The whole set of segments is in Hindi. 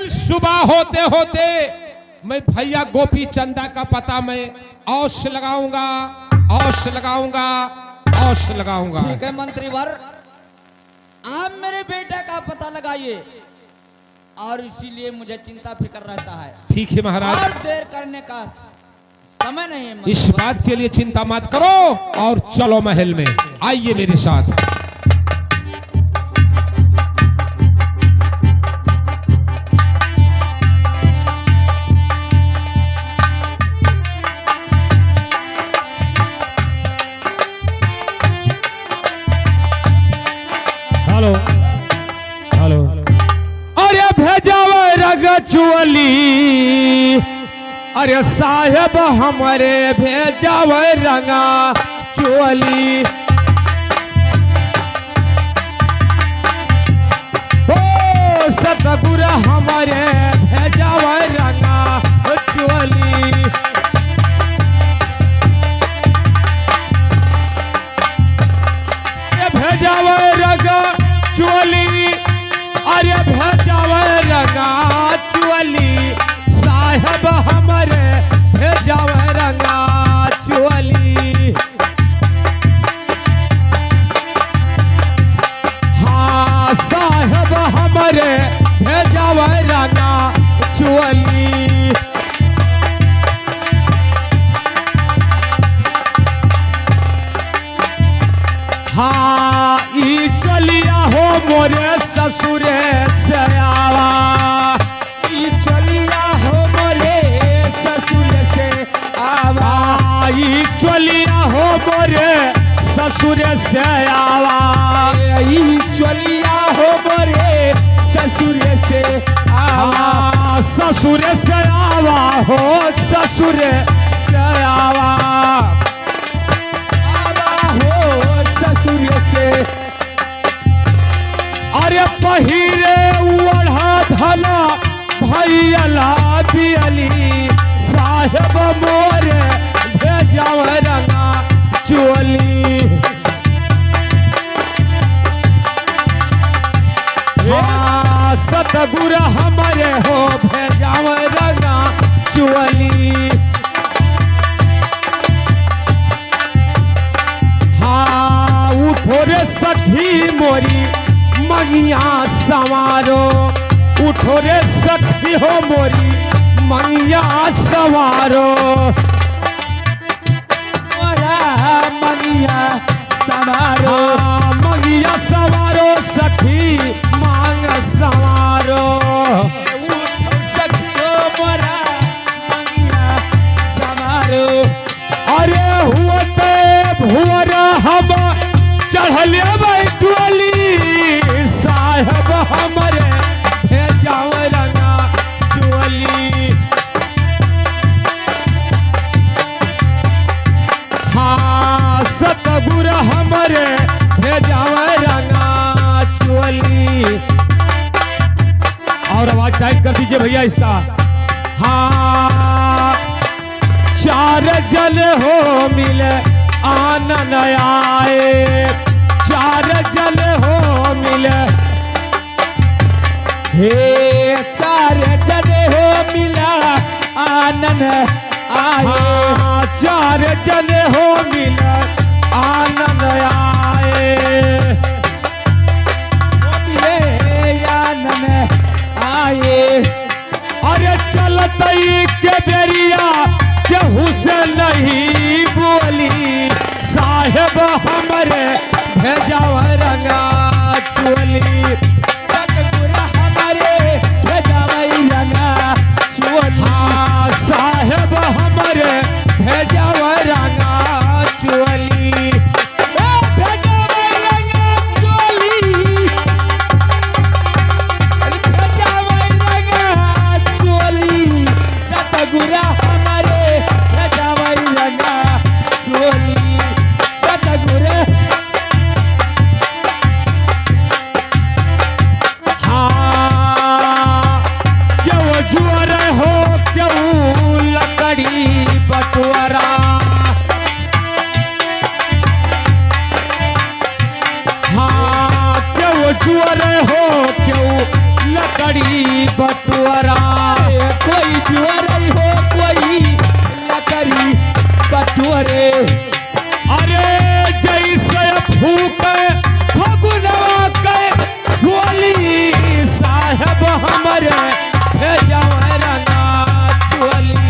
फिर सुबह होते होते मैं भैया गोपी चंदा का पता मैं औश लगाऊंगा, औश लगाऊंगा, औश लगाऊंगा। ठीक है मंत्रीवर, आप मेरे बेटा का पता लगाइए और इसीलिए मुझे चिंता फिक्र रहता है। ठीक है महाराज, और देर करने का समय नहीं है। इस बात के लिए चिंता मत करो और चलो महल में, आइए मेरे साथ। हेलो हेलो, अरे भेजावे रगचुअली, अरे साहेब हमारे भेजावे रंगा चुअली। ओ सतगुरु हमारे भेजावे रंगा चुअली। भेजावे रंगा चुअली, अरे भेजावे रंगा चुअली, साहेब हमारे भेजावे रंगा चुअली। हाँ साहेब हमारे भेजावे रंगा चुअली। हाँ ई चलिया हो मोरे ससुरे से आवा, ई चलिया हो मोरे ससुर से आवा, ई चलिया हो मोरे ससुरे से आवा, ई चलिया हो मोरे ससुर से आवा, ससुरे से आवा हो ससुरे से आवा, आवा हो ससुर से। अरे पहिरे ओढ़ा धला भैया बियली, साहेब मोरे भेजाव रंगा चोली। हाँ सतगुरु हमारे हो भेजाव रंगा चोली। हाँ उठो रे सखी मोरी मंगिया सवारो, उठो रे सखी हो मोरी मंगिया सवारो, मोरा मंगिया सवारो, मंगिया सवारो सखी मांग सवारो। उठो सखी हो मोरा मंगिया सवारो। अरे हुआ भुवर हम चढ़ल डोली, साहेब हमारे भेजाव रंगा चोली। हाँ सतगुरु हमारे भेजाव रंगा चोली। और आवाज टाइट कर दीजिए भैया इसका। हाँ चार जन हो मिले आनन आए, चार जन हो मिले, हे चार जने हो मिला आनंद आए। हाँ चार जन हो मिले आनन आए, वो मिले आनंद आए। अरे चलतई के बेरिया केहू से नहीं बोली, साहेब हमारे भेजाव रंगा चोली। सतगुरु हमारे भेजावई रंगा चोली। हाँ साहेब हमारे भेजाव रंगा चोली। भेजावई रंगा चोली, भेजावई रंगा चोली। सतगुरु हमारे भेजावई रंगा चोली। सतगुरु बटुअरा। कोई जुअरई हो कोई लकड़ी बटुअरे। अरे जैसे फूक फगुनवा के गोली साहब हमरे हे जवारा नाचुअली।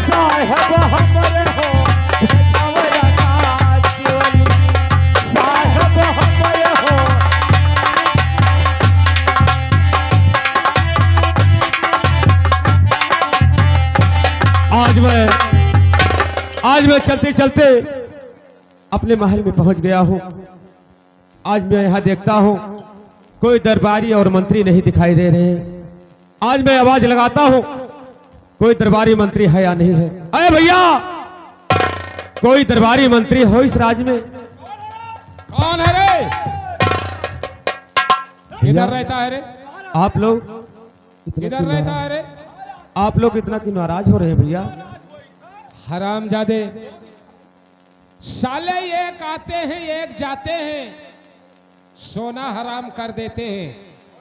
साहब हमरे हो हे जवारा नाचुअली, साहब हमरे हो। आज मैं चलते चलते अपने महल में पहुंच गया हूं। आज मैं यहां देखता हूं कोई दरबारी और मंत्री नहीं दिखाई दे रहे हैं। आज मैं आवाज लगाता हूं कोई दरबारी मंत्री है या नहीं है। अरे भैया, कोई दरबारी मंत्री हो इस राज्य में? कौन है रे? किधर रहता है रे? आप लोग किधर रहता है रे? आप लोग इतना क्यों नाराज हो रहे हैं भैया? हरामजादे, साले एक आते हैं एक जाते हैं, सोना हराम कर देते हैं।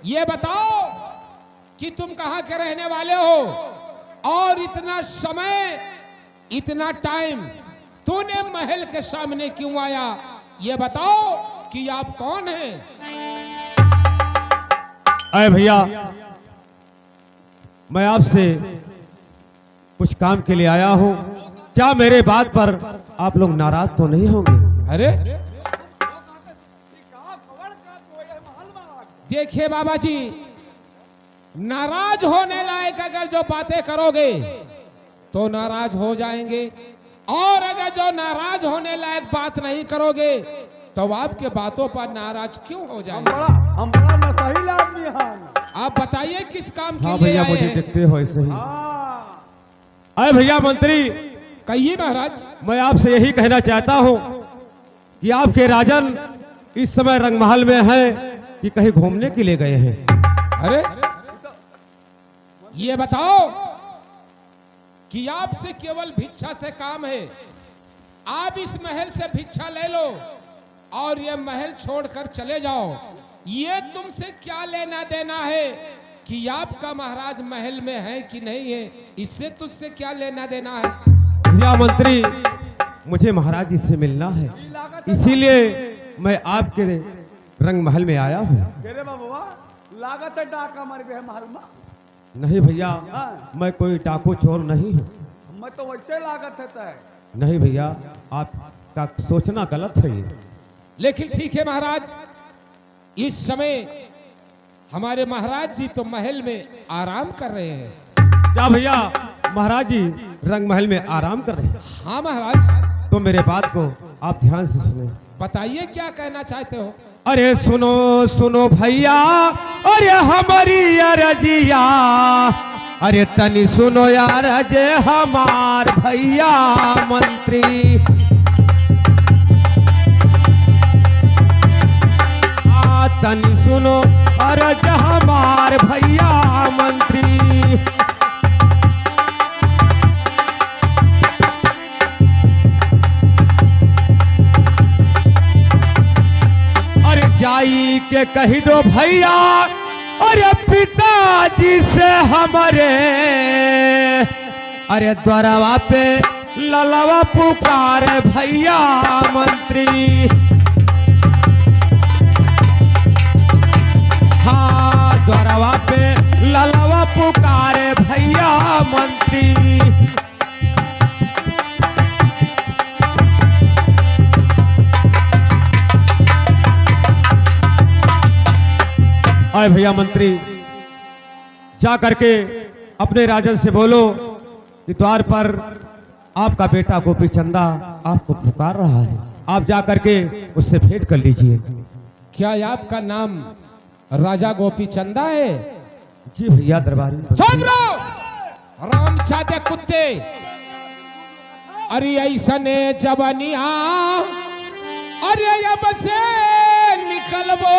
ये बताओ कि तुम कहां के रहने वाले हो और इतना समय इतना टाइम तूने महल के सामने क्यों आया? ये बताओ कि आप कौन हैं? अरे भैया, मैं आपसे कुछ काम के लिए आया हूं। क्या मेरे बात पर आप लोग नाराज तो नहीं होंगे? अरे देखिए बाबा जी, नाराज होने लायक अगर जो बातें करोगे तो नाराज हो जाएंगे, और अगर जो नाराज होने लायक बात नहीं करोगे तो आपके बातों पर नाराज क्यों हो जाएंगे? हम बड़ा नशहील आदमी हैं। आप बताइए किस काम के हाँ लिए भैया, आए मुझे हैं? देखते हो ऐसे ही। अरे भैया मंत्री, कहिए महाराज। मैं आपसे यही कहना चाहता हूं कि आपके राजन इस समय रंगमहल में हैं कि कहीं घूमने के लिए गए हैं? अरे ये बताओ कि आपसे केवल भिक्षा से काम है। आप इस महल से भिक्षा ले लो और ये महल छोड़कर चले जाओ। ये तुमसे क्या लेना देना है कि आपका महाराज महल में है कि नहीं है? इससे तुझसे क्या लेना देना है? भैया मंत्री, मुझे महाराज जी से मिलना है, इसीलिए मैं आपके रंगमहल में आया हूँ। लागत है डाका मर गए महल में। नहीं भैया, मैं कोई डाकू चोर नहीं हूँ। मैं तो वैसे लागत है। नहीं भैया, आपका सोचना गलत है ये। लेकिन ठीक है महाराज, इस समय हमारे महाराज जी तो महल में आराम कर रहे हैं। क्या भैया, महाराज जी रंगमहल में आराम कर रहे हैं? हाँ महाराज। तो मेरे बात को आप ध्यान से सुने। बताइए क्या कहना चाहते हो? अरे सुनो सुनो भैया, अरे हमारी अरजिया, अरे तनी सुनो यार जे हमार भैया मंत्री। तनी सुनो अरे जे हमार भैया मंत्री। जाई के कही दो भैया, अरे पिताजी से हमारे, अरे द्वारवा पे ललवा पुकारे भैया मंत्री। हाँ, द्वारवा पे ललवा पुकारे भैया मंत्री। अरे भैया मंत्री, जा करके अपने राजन से बोलो कि द्वार पर आपका बेटा गोपी चंदा आपको पुकार रहा है। आप जा करके उससे भेंट कर लीजिए। क्या आपका नाम राजा गोपी चंदा है? जी भैया दरबारी। चुप रहो रामचादे कुत्ते। अरे ऐसा ने जवानिया, अरे अब से निकलबो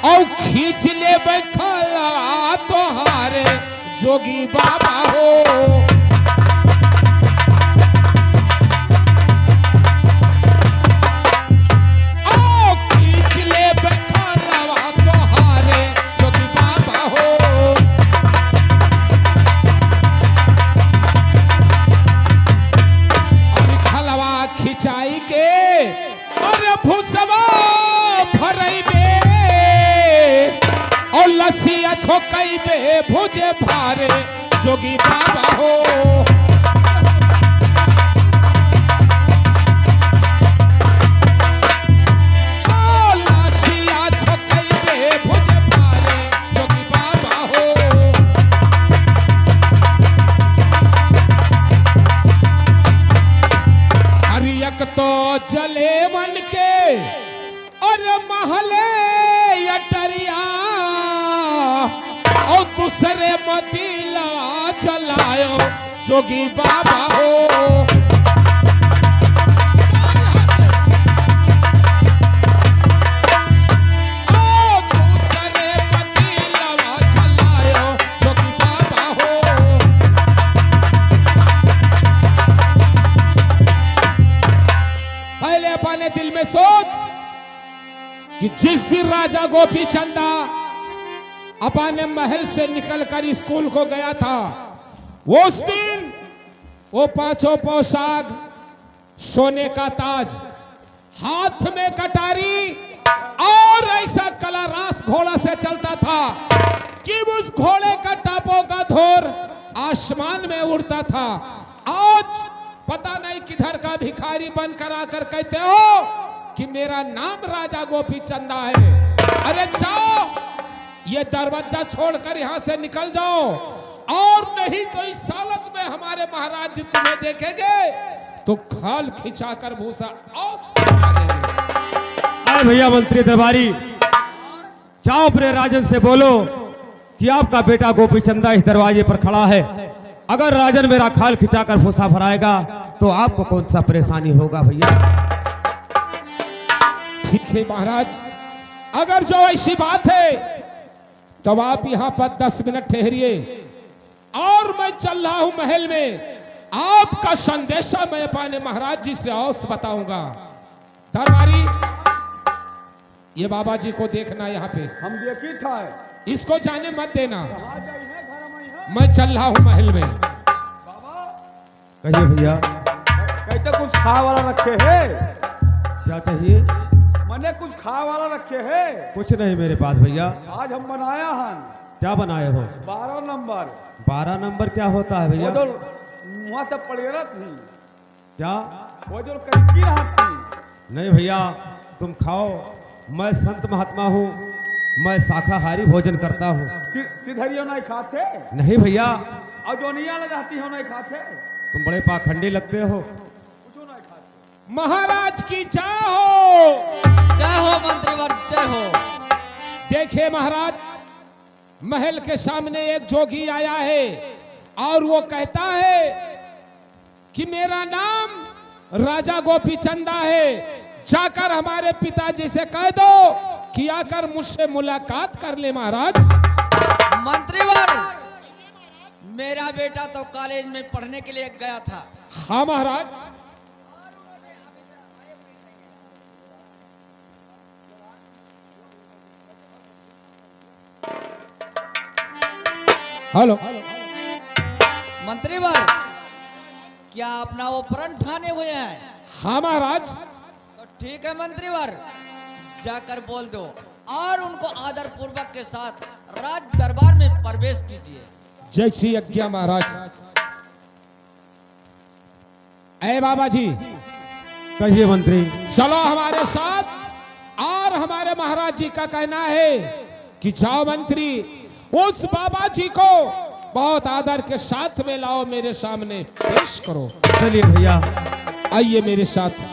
और खींच ले बैठला तोहारे जोगी बाबा हो। छोकई बे भुजे भारे जोगी बाबा हो। लाशिया छोकई बे भुजे भारे जोगी बाबा हो। हरियक तो जले मन के और महले अटरिया और दूसरे मदीला जलायो जोगी बाबा हो। ओ दूसरे मदीला जलायो जोगी बाबा हो। पहले अपने दिल में सोच कि जिस दिन राजा गोपी चंदा अपने महल से निकलकर स्कूल को गया था, उस दिन वो पांचों पोशाक, सोने का ताज, हाथ में कटारी और ऐसा कला रास घोड़ा से चलता था कि उस घोड़े का टापों का धोर आसमान में उड़ता था। आज पता नहीं किधर का भिखारी बनकर आकर कहते हो कि मेरा नाम राजा गोपी चंदा है। अरे जाओ, ये दरवाजा छोड़कर यहां से निकल जाओ, और नहीं तो इस हालत में हमारे महाराज जी तुम्हें देखेंगे तो खाल खिंचाकर भूसा और सुला देंगे। अरे भैया मंत्री दरबारी, जाओ अपने राजन से बोलो कि आपका बेटा गोपी चंदा इस दरवाजे पर खड़ा है। अगर राजन मेरा खाल खिंचाकर भूसा भराएगा तो आपको कौन सा परेशानी होगा भैया। ठीक है महाराज, अगर जो ऐसी बात है तो आप यहां पर 10 मिनट ठहरिए और मैं चल रहा हूं महल में। आपका संदेशा मैं अपने महाराज जी से अवश्य बताऊंगा। दरबारी, ये बाबा जी को देखना यहाँ पे, हम देखी था। इसको जाने मत देना। मैं चल रहा हूं महल में। कहिए भैया, कहते कुछ खा वाला रखे है? क्या चाहिए? मैंने कुछ खा वाला रखे है? कुछ नहीं मेरे पास भैया। आज हम बनाया हन क्या बनाए हो? 12 नंबर। 12 नंबर क्या होता है भैया? वो जो मुँह से पड़ेरा थी, क्या? वो जो कहीं हाथ थी। नहीं भैया, तुम खाओ, मैं संत महात्मा हूँ, मैं शाकाहारी भोजन करता हूँ। सिधरियों नहीं खाते? नहीं भैया। और जो निया लगाती हो नहीं खाते? तुम बड़े पाखंडी लगते हो। कुछ नहीं खाते। महाराज की जय हो। जय हो मंत्रीवर, जय हो। देखिए महाराज, महल के सामने एक जोगी आया है और वो कहता है कि मेरा नाम राजा गोपी चंदा है। जाकर हमारे पिताजी से कह दो कि आकर मुझसे मुलाकात कर ले महाराज। मंत्रीवर, मेरा बेटा तो कॉलेज में पढ़ने के लिए गया था। हाँ महाराज। हेलो मंत्रीवर, क्या अपना वो प्रण ठाने हुए हैं? हाँ महाराज। तो ठीक है मंत्रीवर, जाकर बोल दो और उनको आदर पूर्वक के साथ राज दरबार में प्रवेश कीजिए। जय श्री आज्ञा महाराज। ऐ बाबा जी, कहिए मंत्री। चलो हमारे साथ। और हमारे महाराज जी का कहना है कि जाओ मंत्री, उस बाबा जी को बहुत आदर के साथ में लाओ, मेरे सामने पेश करो। चलिए भैया, आइए मेरे साथ।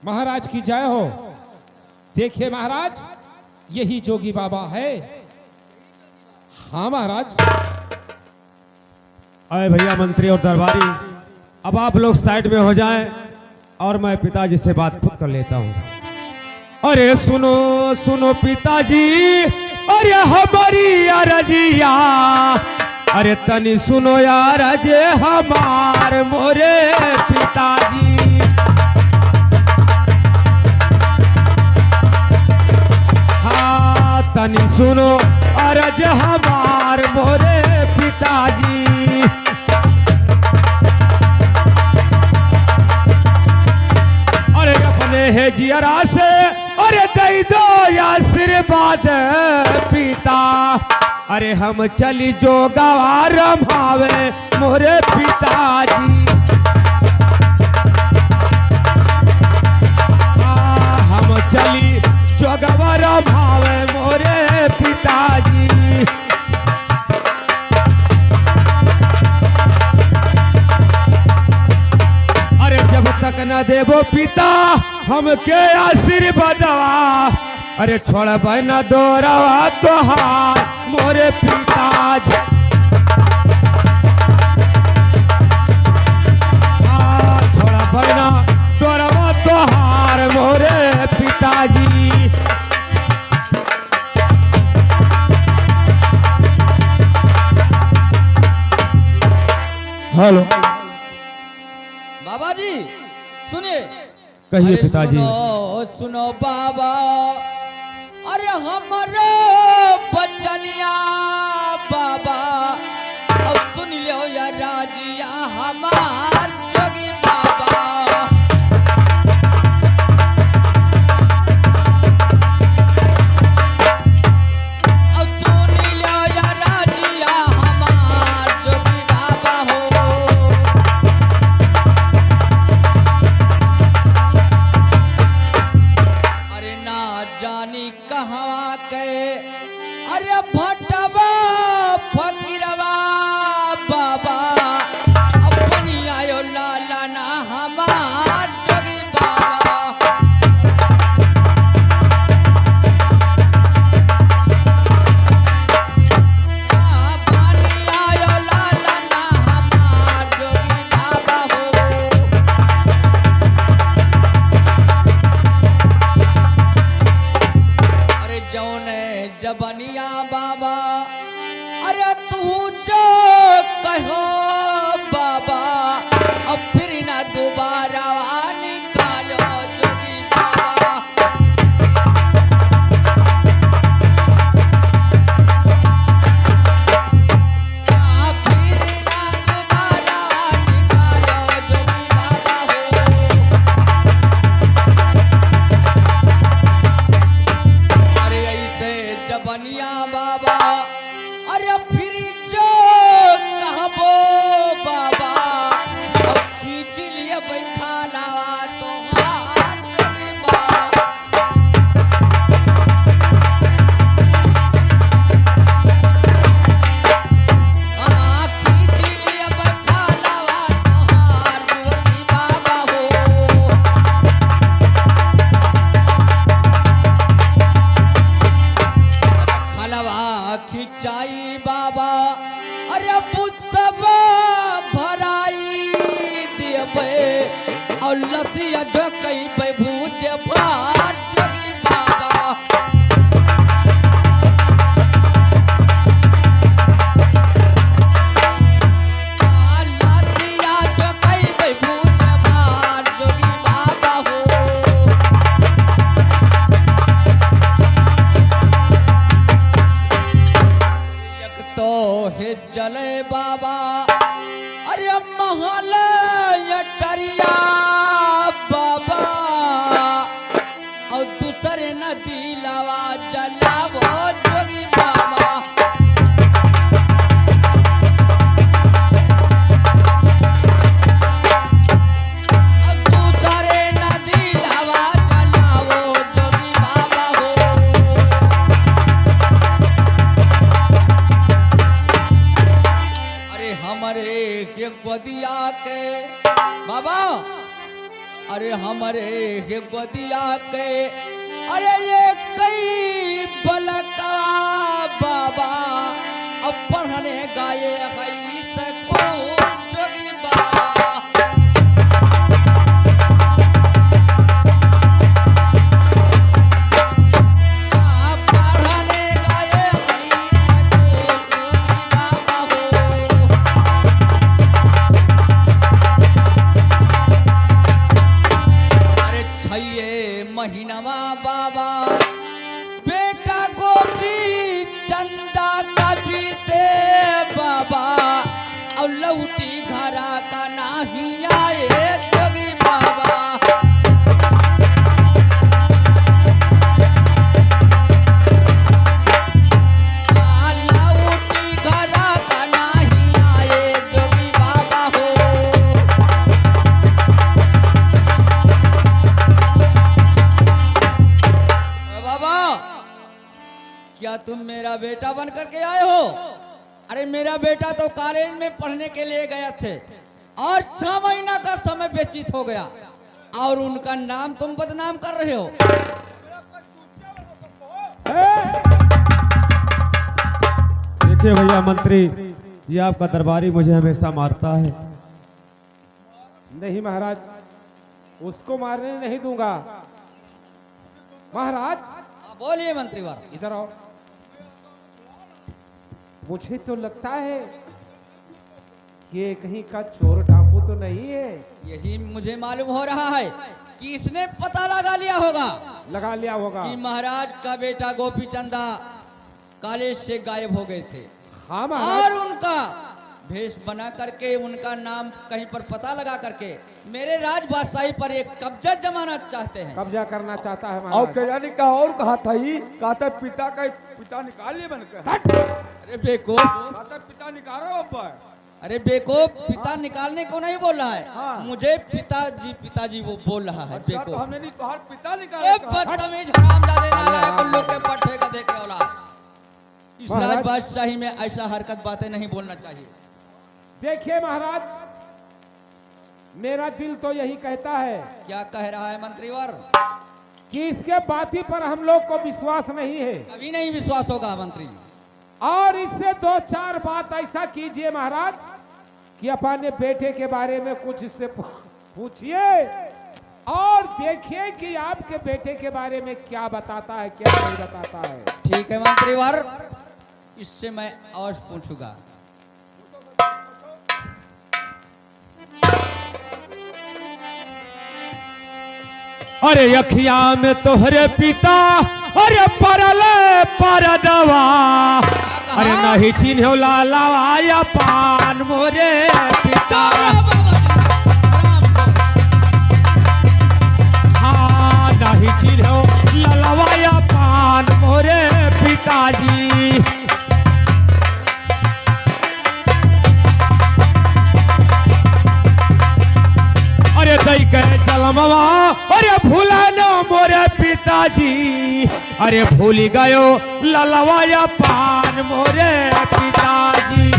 महाराज की जय हो। देखिए महाराज, यही जोगी बाबा है। हाँ महाराज। अरे भैया मंत्री और दरबारी, अब आप लोग साइड में हो जाएं और मैं पिताजी से बात खुद कर लेता हूँ। अरे सुनो सुनो पिताजी, अरे हमारी अरजिया, अरे तनी सुनो यार अजय हमार मोरे पिताजी। तनी सुनो अरज हमार मोरे पिताजी। अरे अपने है जियरा से अरे दई दो आशीर्वाद पिता। अरे हम चली जो गवार भावे मोरे पिताजी। हम चली जो गवार भावे मोरे पिताजी। अरे जब तक न देवो पिता हमके आशीर्वादवा। अरे छोड़ब न दोरवा तोहार मोरे पिताजी। छोड़ब न दोरवा तोहार मोरे पिताजी। हेलो बाबा जी सुनिए। कहिए अरे पिताजी। सुनो सुनो बाबा, अरे हमारे बचनिया बाबा, अब सुन लो या राजिया हमार जोगी बाबा। अब सुन लो या राजिया हमार जोगी बाबा हो। अरे ना जानी कहाँ के अरे भटवा फकीरवा बाबा, अपनी आयो लाला ना हमार जोगी बाबा। पानी आयो लाला ना हमार जोगी बाबा हो। अरे जौने जबनिया बाबा, अरे तू जो कहो बाबा, अब फिर ना दोबारा निकालो जोगी बाबा। फिर ना दोबारा निकालो जोगी बाबा हो। अरे ऐसे जबनिया बाबा, अरे फिर जो कहबो बाबा, अब खींच लिए बैठाला तोहार जोगी बाबा। खींच लिए बैठाला तोहार जोगी बाबा हो। खलवा खिंचाई बाबा, अरे बुझबा भराई देबे, और लसिया जो कई पे भूज भार जोगी बाबा। लसिया जो कई पे भूज भार जोगी बाबा हो। एक तो है जले बाबा, अरे महल यटरिया बाबा, और दूसरे नदी लावा जलावो जोगी बाबा। और दूसरे नदी लावा जलावो जोगी बाबा हो। अरे हमारे के गोदिया के बाबा, अरे हमारे के गोदिया के, अरे ये कई बलका बाबा, अब पढ़ने गाये है सको जोगी बाबा। पढ़ने गाये है सको जोगी बाबा हो। अरे 6 महीनावा बाबा, बेटा गोपी बीते बाबा और लौटी घरा का नाही आए जोगी बाबा। लौटी घरा का नाही आए जोगी बाबा हो। बाबा क्या तुम मेरा बेटा बन करके आए हो? अरे मेरा बेटा तो कॉलेज में पढ़ने के लिए गया थे और 6 महीना का समय व्यतीत हो गया और उनका नाम तुम बदनाम कर रहे हो। देखिए भैया मंत्री, ये आपका दरबारी मुझे हमेशा मारता है। नहीं महाराज, उसको मारने नहीं दूंगा। महाराज बोलिए मंत्रीवर। इधर आओ। मुझे तो लगता है कि ये कहीं का चोर डाकू तो नहीं है। यही मुझे मालूम हो रहा है कि इसने पता लगा लिया होगा कि महाराज का बेटा गोपी चंदा कॉलेज से गायब हो गए थे। हाँ महाराज। और उनका भेष बना करके उनका नाम कहीं पर पता लगा करके मेरे राज बादशाही पर एक कब्जा जमाना चाहते हैं। कब्जा करना चाहता है और महाराज। कल्याणी का और कहा था ही, कहा था पिता निकाल लिए बनकर। अरे बेवकूफ, कहा था पिता निकालो ऊपर। अरे बेवकूफ, पिता निकालने को नहीं बोल रहा है। हाँ। मुझे पिताजी वो बोल रहा है। अच्छा, तो बेवकूफ, हमने नहीं तुम्हारे पिता ए निकाले। बदतमीज हरामजादे नालायक उल्लू के पट्टे का देखे औलाद। इस महाराज। राज बादशाही में ऐसा हरकत बातें नहीं बोलना चाहिए। देखिए महाराज, मेरा दिल तो यही कहता है क्या कह रहा है मंत्रीवर? कि इसके बाती पर हम लोग को विश्वास नहीं है। कभी नहीं विश्वास होगा मंत्री। और इससे 2-4 बात ऐसा कीजिए महाराज कि अपने बेटे के बारे में कुछ इससे पूछिए और देखिए कि आपके बेटे के बारे में क्या बताता है, क्या नहीं बताता है। ठीक है मंत्रीवर, इससे मैं और पूछूंगा। अरे अखिया में तोहरे पिता, अरे परल परदवा, अरे नहीं चिन्हो लालवाया पान मोरे पिता। हाँ नहीं चिन्हो लालवाया पान मोरे पिताजी। अरे दई के जलमवा, अरे भूला न मोरे पिताजी, अरे भूली गयो ललवाया पान मोरे पिताजी।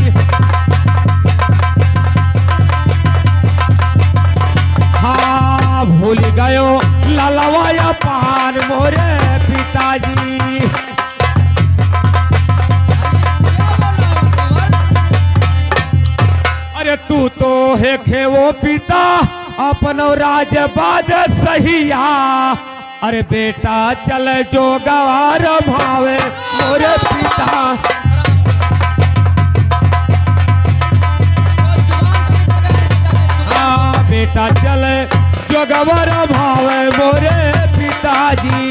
हाँ भूल गयो ललवाया पान मोरे पिताजी। अरे तू तो है खेवो पिता अपनो राजबाद सहिया, अरे बेटा चल जो गवार भावे मोरे पिता। हाँ बेटा चल जो गवार भावे मोरे पिताजी।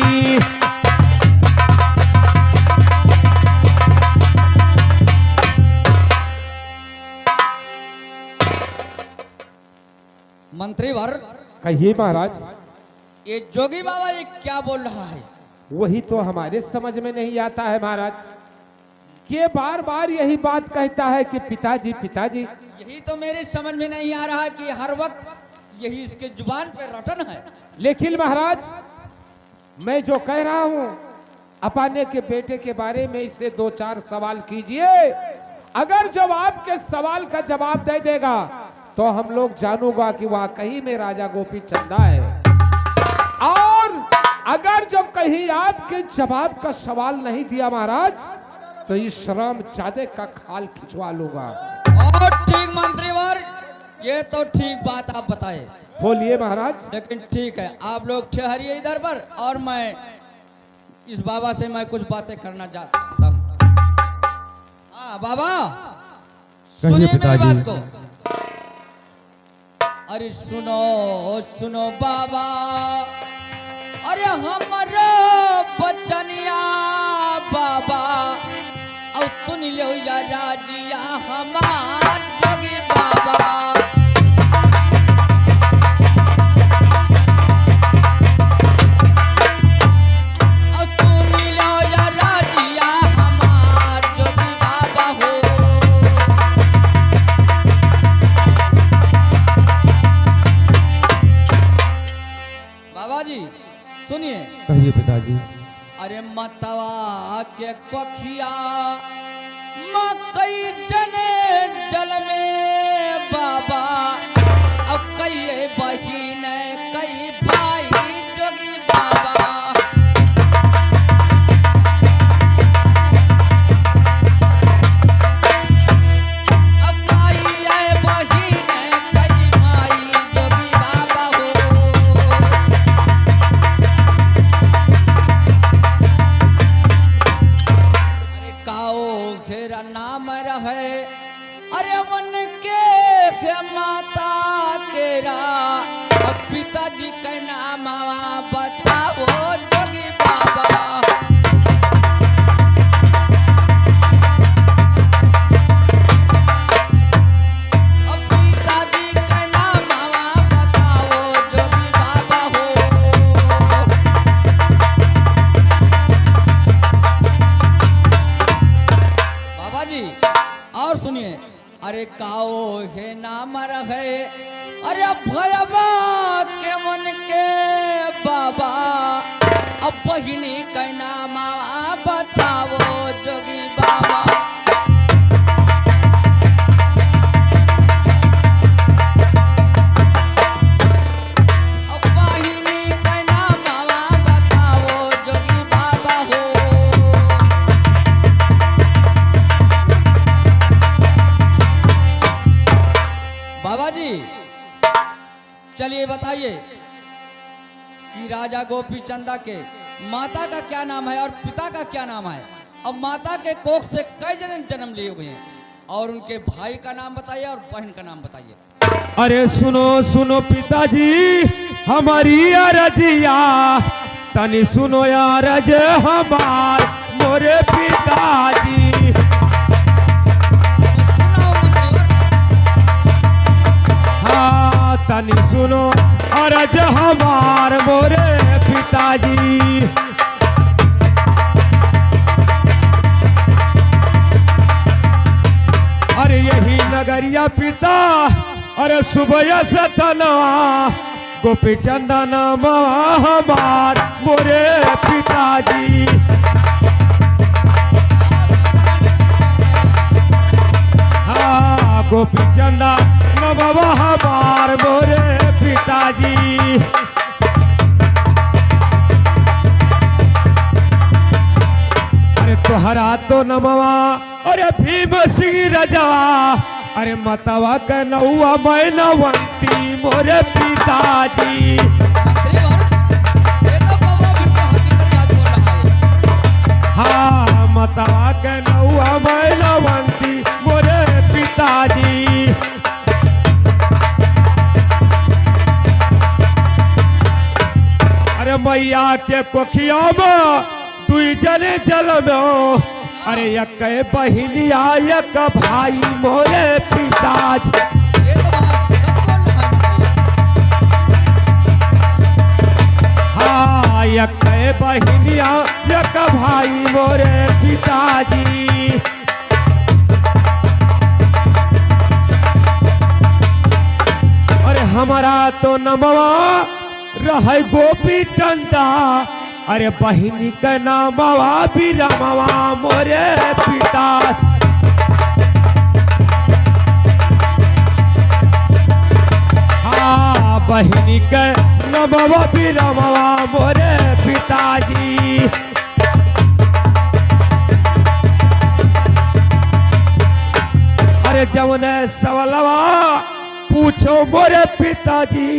मंत्रीवर, कहिए महाराज। ये जोगी बाबा ये क्या बोल रहा है? वही तो हमारे समझ में नहीं आता है महाराज, कि बार बार यही बात कहता है कि पिताजी पिताजी। यही तो मेरे समझ में नहीं आ रहा कि हर वक्त यही इसके जुबान पे रटन है। लेकिन महाराज, मैं जो कह रहा हूं अपने के बेटे के बारे में इससे 2-4 सवाल कीजिए। अगर जब आपके सवाल का जवाब दे देगा तो हम लोग जानूंगा कि वाकई में राजा गोपी चंदा है। और अगर जब कहीं आपके जवाब का सवाल नहीं दिया महाराज, तो इस श्रम चादे का खाल खिंचवा लूंगा। और ठीक मंत्रीवर, ये तो ठीक बात आप बताए। बोलिए महाराज। लेकिन ठीक है, आप लोग ठहरिए इधर पर और मैं इस बाबा से मैं कुछ बातें करना चाहता हूँ। हाँ बाबा, सुनिए मेरी बात को। अरे सुनो सुनो बाबा, अरे हमारा बचनिया बाबा, और सुन लो या राजिया हमार जोगी बाबा। सुन लो या राजिया हमार जोगी बाबा हो। बाबा जी सुनिए। कहिए पिताजी। अरे मतवा के कोखिया मकई जने जल में बाबा। अब कई बहिन कई भाई जोगी बाबा। अब कई बहिन कई भाई जोगी बाबा हो। काओ घेरा नाम रहे अरे मन के माता तेरा। अब पिताजी का नाम बताओ जोगी बाबा। अब पिताजी का नाम बताओ जोगी बाबा हो। बाबा जी और सुनिए। अरे काओ हे नाम रहे अरे भयबा के मन के बाबा। अब बहिनी का नाम बताओ जोगी बाबा। अब बहिनी का नाम बताओ जोगी बाबा हो। बाबा जी चलिए बताइए कि राजा गोपी चंदा के माता का क्या नाम है और पिता का क्या नाम है। अब माता के कोख से कई जन जन्म लिए हुए हैं और उनके भाई का नाम बताइए और बहन का नाम बताइए। अरे सुनो सुनो पिताजी हमारी अरजिया। तनी सुनो अरज हमार मोरे पिताजी। सुनाओ मंत्री और हाँ तनी सुनो अरज हमार मोरे पिताजी। अरे यही नगरिया पिता अरे सुबह सतना गोपी चंदन हमार मोरे पिताजी। हाँ गोपी चंदा बाबा हमार मोरे पिताजी। अरे तोहरा तो नमवा अरे भीम सिंह रजवा। अरे मतवा के नौआ मैनवंती मोरे पिताजी। मंत्री और ये तो बाबा बिल्कुल हकीकत बात बोल रहा है। हाँ मतवा के नौआ मैनवंती मोरे पिताजी। अरे मैया के कोखिया में दुई जने जल में। अरे एक बहिनिया एक भाई मोरे पिताजी। ये तो बात सब बोल रहा है मंत्री। हाँ एक बहिनिया एक भाई मोरे पिताजी। अरे हमारा तो नमवा रहे गोपी चंदा। अरे बहिनी के नामवा बीरमवा मोरे पिता। हाँ बहिनी के नमवा बीरमवा मोरे पिताजी। अरे जवने सवलवा पूछो मोरे पिताजी।